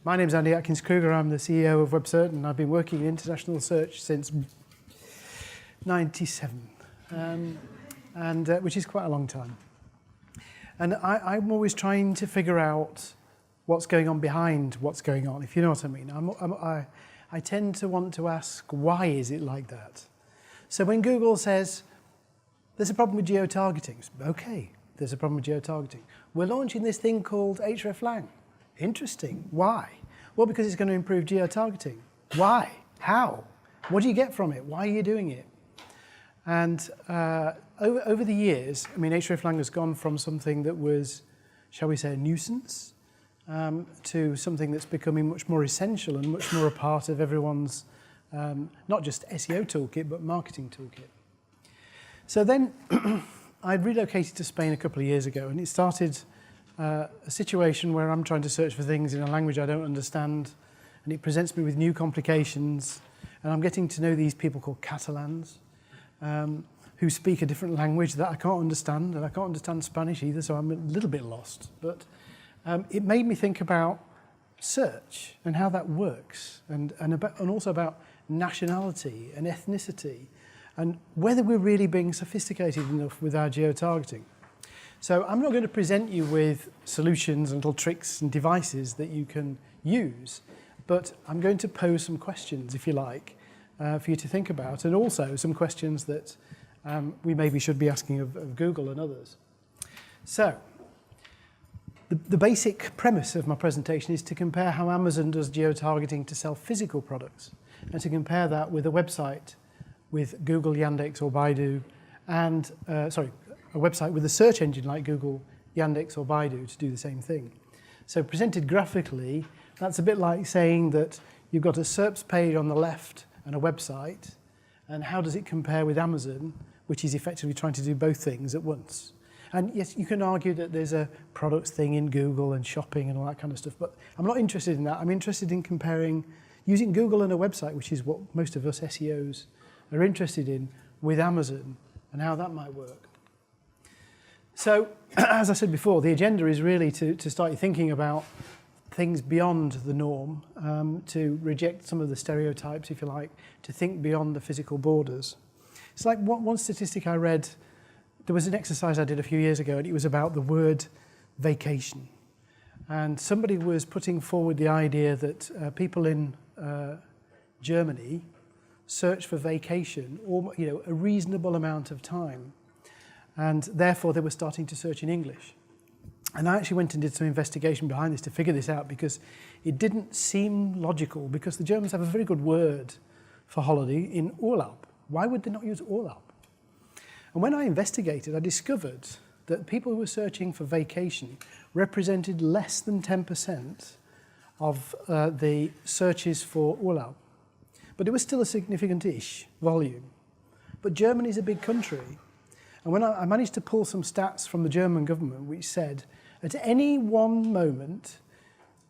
My name's Andy Atkins-Kruger. I'm the CEO of WebCert, and I've been working in international search since '97, which is quite a long time. And I'm always trying to figure out what's going on behind what's going on, if you know what I mean. I tend to want to ask, why is it like that? So when Google says, there's a problem with geo-targeting, okay, there's a problem with geo-targeting. We're launching this thing called hreflang. Interesting. Why? Well, because it's going to improve geo-targeting. Why? How? What do you get from it? Why are you doing it? And over the years, I mean, hreflang has gone from something that was, shall we say, a nuisance, to something that's becoming much more essential and much more a part of everyone's, not just SEO toolkit, but marketing toolkit. So then I relocated to Spain a couple of years ago, and it started a situation where I'm trying to search for things in a language I don't understand, and it presents me with new complications, and I'm getting to know these people called Catalans, who speak a different language that I can't understand, and I can't understand Spanish either, so I'm a little bit lost. But it made me think about search and how that works, and also about nationality and ethnicity, and whether we're really being sophisticated enough with our geo-targeting. So I'm not going to present you with solutions and little tricks and devices that you can use, but I'm going to pose some questions, if you like, for you to think about, and also some questions that we maybe should be asking of Google and others. So the basic premise of my presentation is to compare how Amazon does geo-targeting to sell physical products, and to compare that with a website with Google, Yandex, or Baidu, and, a website with a search engine like Google, Yandex, or Baidu to do the same thing. So presented graphically, that's a bit like saying that you've got a SERPs page on the left and a website, and how does it compare with Amazon, which is effectively trying to do both things at once. And yes, you can argue that there's a products thing in Google and shopping and all that kind of stuff, but I'm not interested in that. I'm interested in comparing, using Google and a website, which is what most of us SEOs are interested in, with Amazon and how that might work. So, as I said before, the agenda is really to start you thinking about things beyond the norm, to reject some of the stereotypes, if you like, to think beyond the physical borders. It's like one statistic I read, there was an exercise I did a few years ago, and it was about the word vacation. And somebody was putting forward the idea that people in Germany search for vacation, or a reasonable amount of time, and therefore they were starting to search in English. And I actually went and did some investigation behind this to figure this out, because it didn't seem logical, because the Germans have a very good word for holiday in Urlaub. Why would they not use Urlaub? And when I investigated, I discovered that people who were searching for vacation represented less than 10% of the searches for Urlaub. But it was still a significant-ish volume. But Germany is a big country. And when I managed to pull some stats from the German government, which said, at any one moment,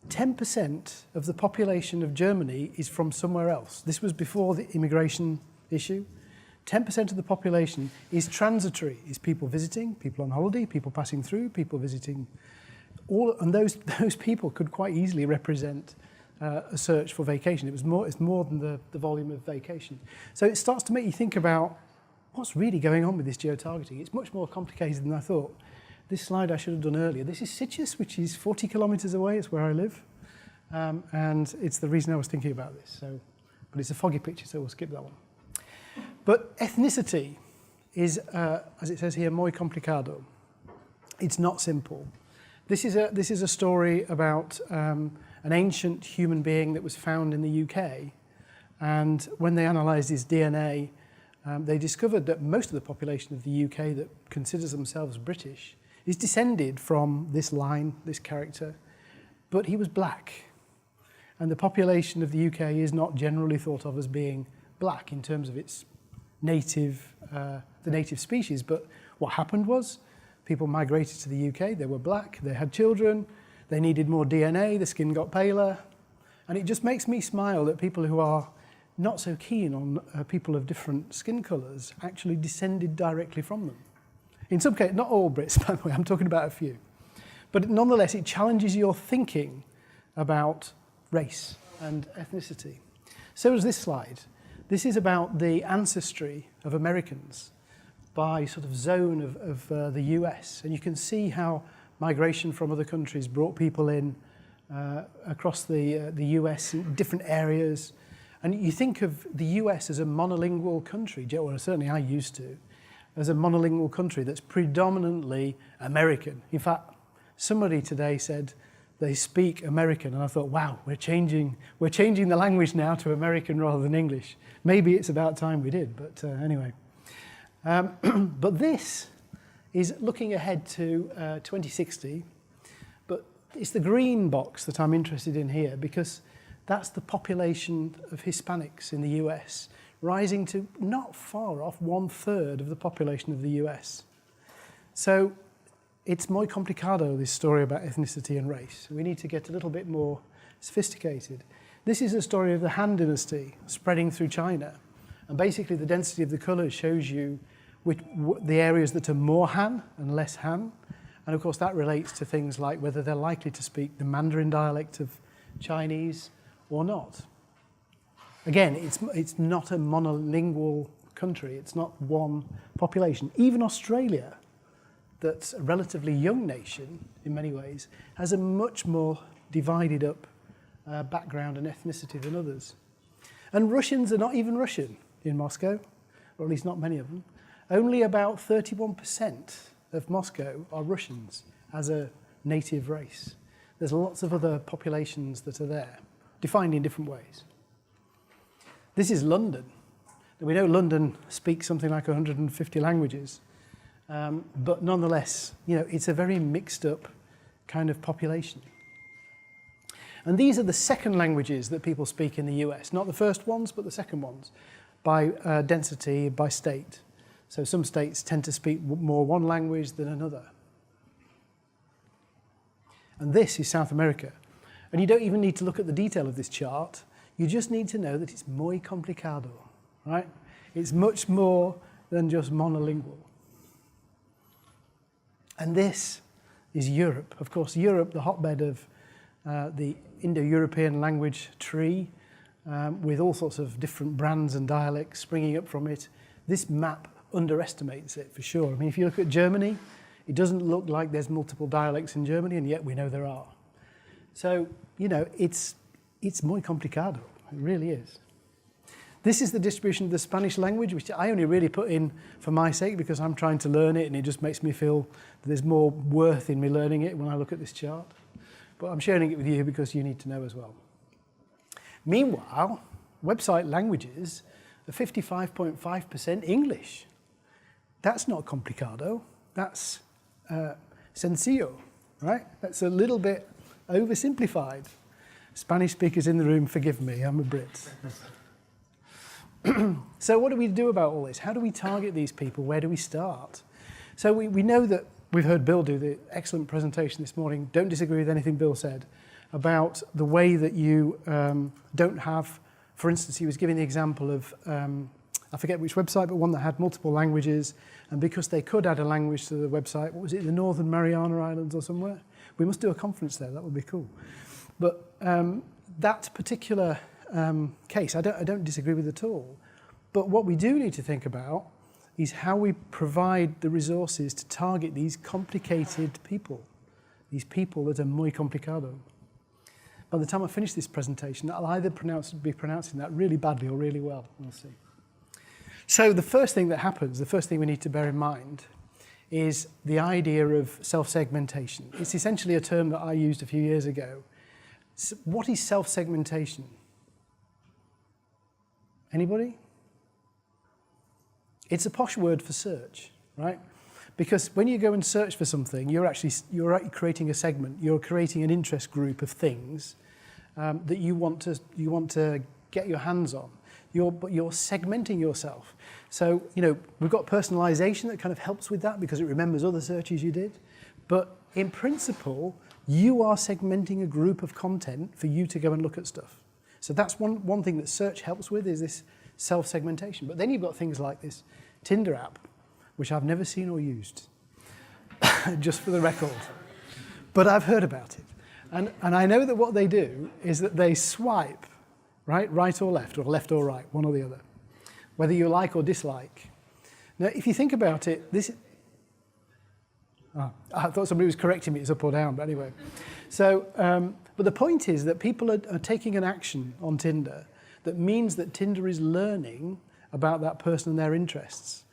10% of the population of Germany is from somewhere else. This was before the immigration issue. 10% of the population is transitory, is people visiting, people on holiday, people passing through, people visiting. And those people could quite easily represent a search for vacation. It's more than the volume of vacation. So it starts to make you think about what's really going on with this geo-targeting. It's much more complicated than I thought. This slide I should have done earlier. This is Sitges, which is 40 kilometers away. It's where I live. And it's the reason I was thinking about this. But it's a foggy picture, so we'll skip that one. But ethnicity is, as it says here, muy complicado. It's not simple. This is a story about an ancient human being that was found in the UK. And when they analysed his DNA, they discovered that most of the population of the UK that considers themselves British is descended from this line, this character, but he was black. And the population of the UK is not generally thought of as being black in terms of its native, the native species. But what happened was people migrated to the UK, they were black, they had children, they needed more DNA, the skin got paler. And it just makes me smile that people who are not so keen on people of different skin colours actually descended directly from them. In some cases, not all Brits, by the way, I'm talking about a few. But nonetheless, it challenges your thinking about race and ethnicity. So is this slide. This is about the ancestry of Americans by sort of zone of the US. And you can see how migration from other countries brought people in across the US in different areas. And you think of the US as a monolingual country, well, certainly I used to, as a monolingual country that's predominantly American. In fact, somebody today said they speak American, and I thought, wow, we're changing the language now to American rather than English. Maybe it's about time we did, but anyway. But this is looking ahead to 2060, but it's the green box that I'm interested in here because that's the population of Hispanics in the US, rising to not far off 1/3 of the population of the US. So it's muy complicado, this story about ethnicity and race. We need to get a little bit more sophisticated. This is a story of the Han Dynasty spreading through China. And basically the density of the colours shows you the areas that are more Han and less Han. And of course that relates to things like whether they're likely to speak the Mandarin dialect of Chinese or not. Again, it's not a monolingual country. It's not one population. Even Australia, that's a relatively young nation in many ways, has a much more divided up background and ethnicity than others. And Russians are not even Russian in Moscow, or at least not many of them. Only about 31% of Moscow are Russians as a native race. There's lots of other populations that are there, defined in different ways. This is London. We know London speaks something like 150 languages, but nonetheless, it's a very mixed up kind of population. And these are the second languages that people speak in the US, not the first ones, but the second ones, by density, by state. So some states tend to speak more one language than another. And this is South America. And you don't even need to look at the detail of this chart. You just need to know that it's muy complicado, right? It's much more than just monolingual. And this is Europe. Of course, Europe, the hotbed of the Indo-European language tree, with all sorts of different brands and dialects springing up from it. This map underestimates it for sure. I mean, if you look at Germany, it doesn't look like there's multiple dialects in Germany, and yet we know there are. So, it's muy complicado. It really is. This is the distribution of the Spanish language, which I only really put in for my sake because I'm trying to learn it, and it just makes me feel that there's more worth in me learning it when I look at this chart. But I'm sharing it with you because you need to know as well. Meanwhile, website languages are 55.5% English. That's not complicado. That's sencillo, right? That's a little bit oversimplified. Spanish speakers in the room, forgive me, I'm a Brit. So what do we do about all this? How do we target these people? Where do we start? So we know that we've heard Bill do the excellent presentation this morning. Don't disagree with anything Bill said about the way that you don't have, for instance, he was giving the example of, I forget which website, but one that had multiple languages. And because they could add a language to the website, what was it, the Northern Mariana Islands or somewhere? We must do a conference there, that would be cool. But that particular case, I don't disagree with at all. But what we do need to think about is how we provide the resources to target these complicated people, these people that are muy complicado. By the time I finish this presentation, I'll either be pronouncing that really badly or really well. We'll see. So the first thing that happens, the first thing we need to bear in mind is the idea of self-segmentation. It's essentially a term that I used a few years ago. So what is self-segmentation? Anybody? It's a posh word for search, right? Because when you go and search for something, you're creating a segment. You're creating an interest group of things that you want to get your hands on. But you're segmenting yourself. So, we've got personalization that kind of helps with that because it remembers other searches you did. But in principle, you are segmenting a group of content for you to go and look at stuff. So that's one thing that search helps with is this self-segmentation. But then you've got things like this Tinder app, which I've never seen or used, just for the record. But I've heard about it. And I know that what they do is that they swipe, right or left or right, one or the other, whether you like or dislike. Now, if you think about it, I thought somebody was correcting me, it's up or down, but anyway. So, but the point is that people are taking an action on Tinder that means that Tinder is learning about that person and their interests.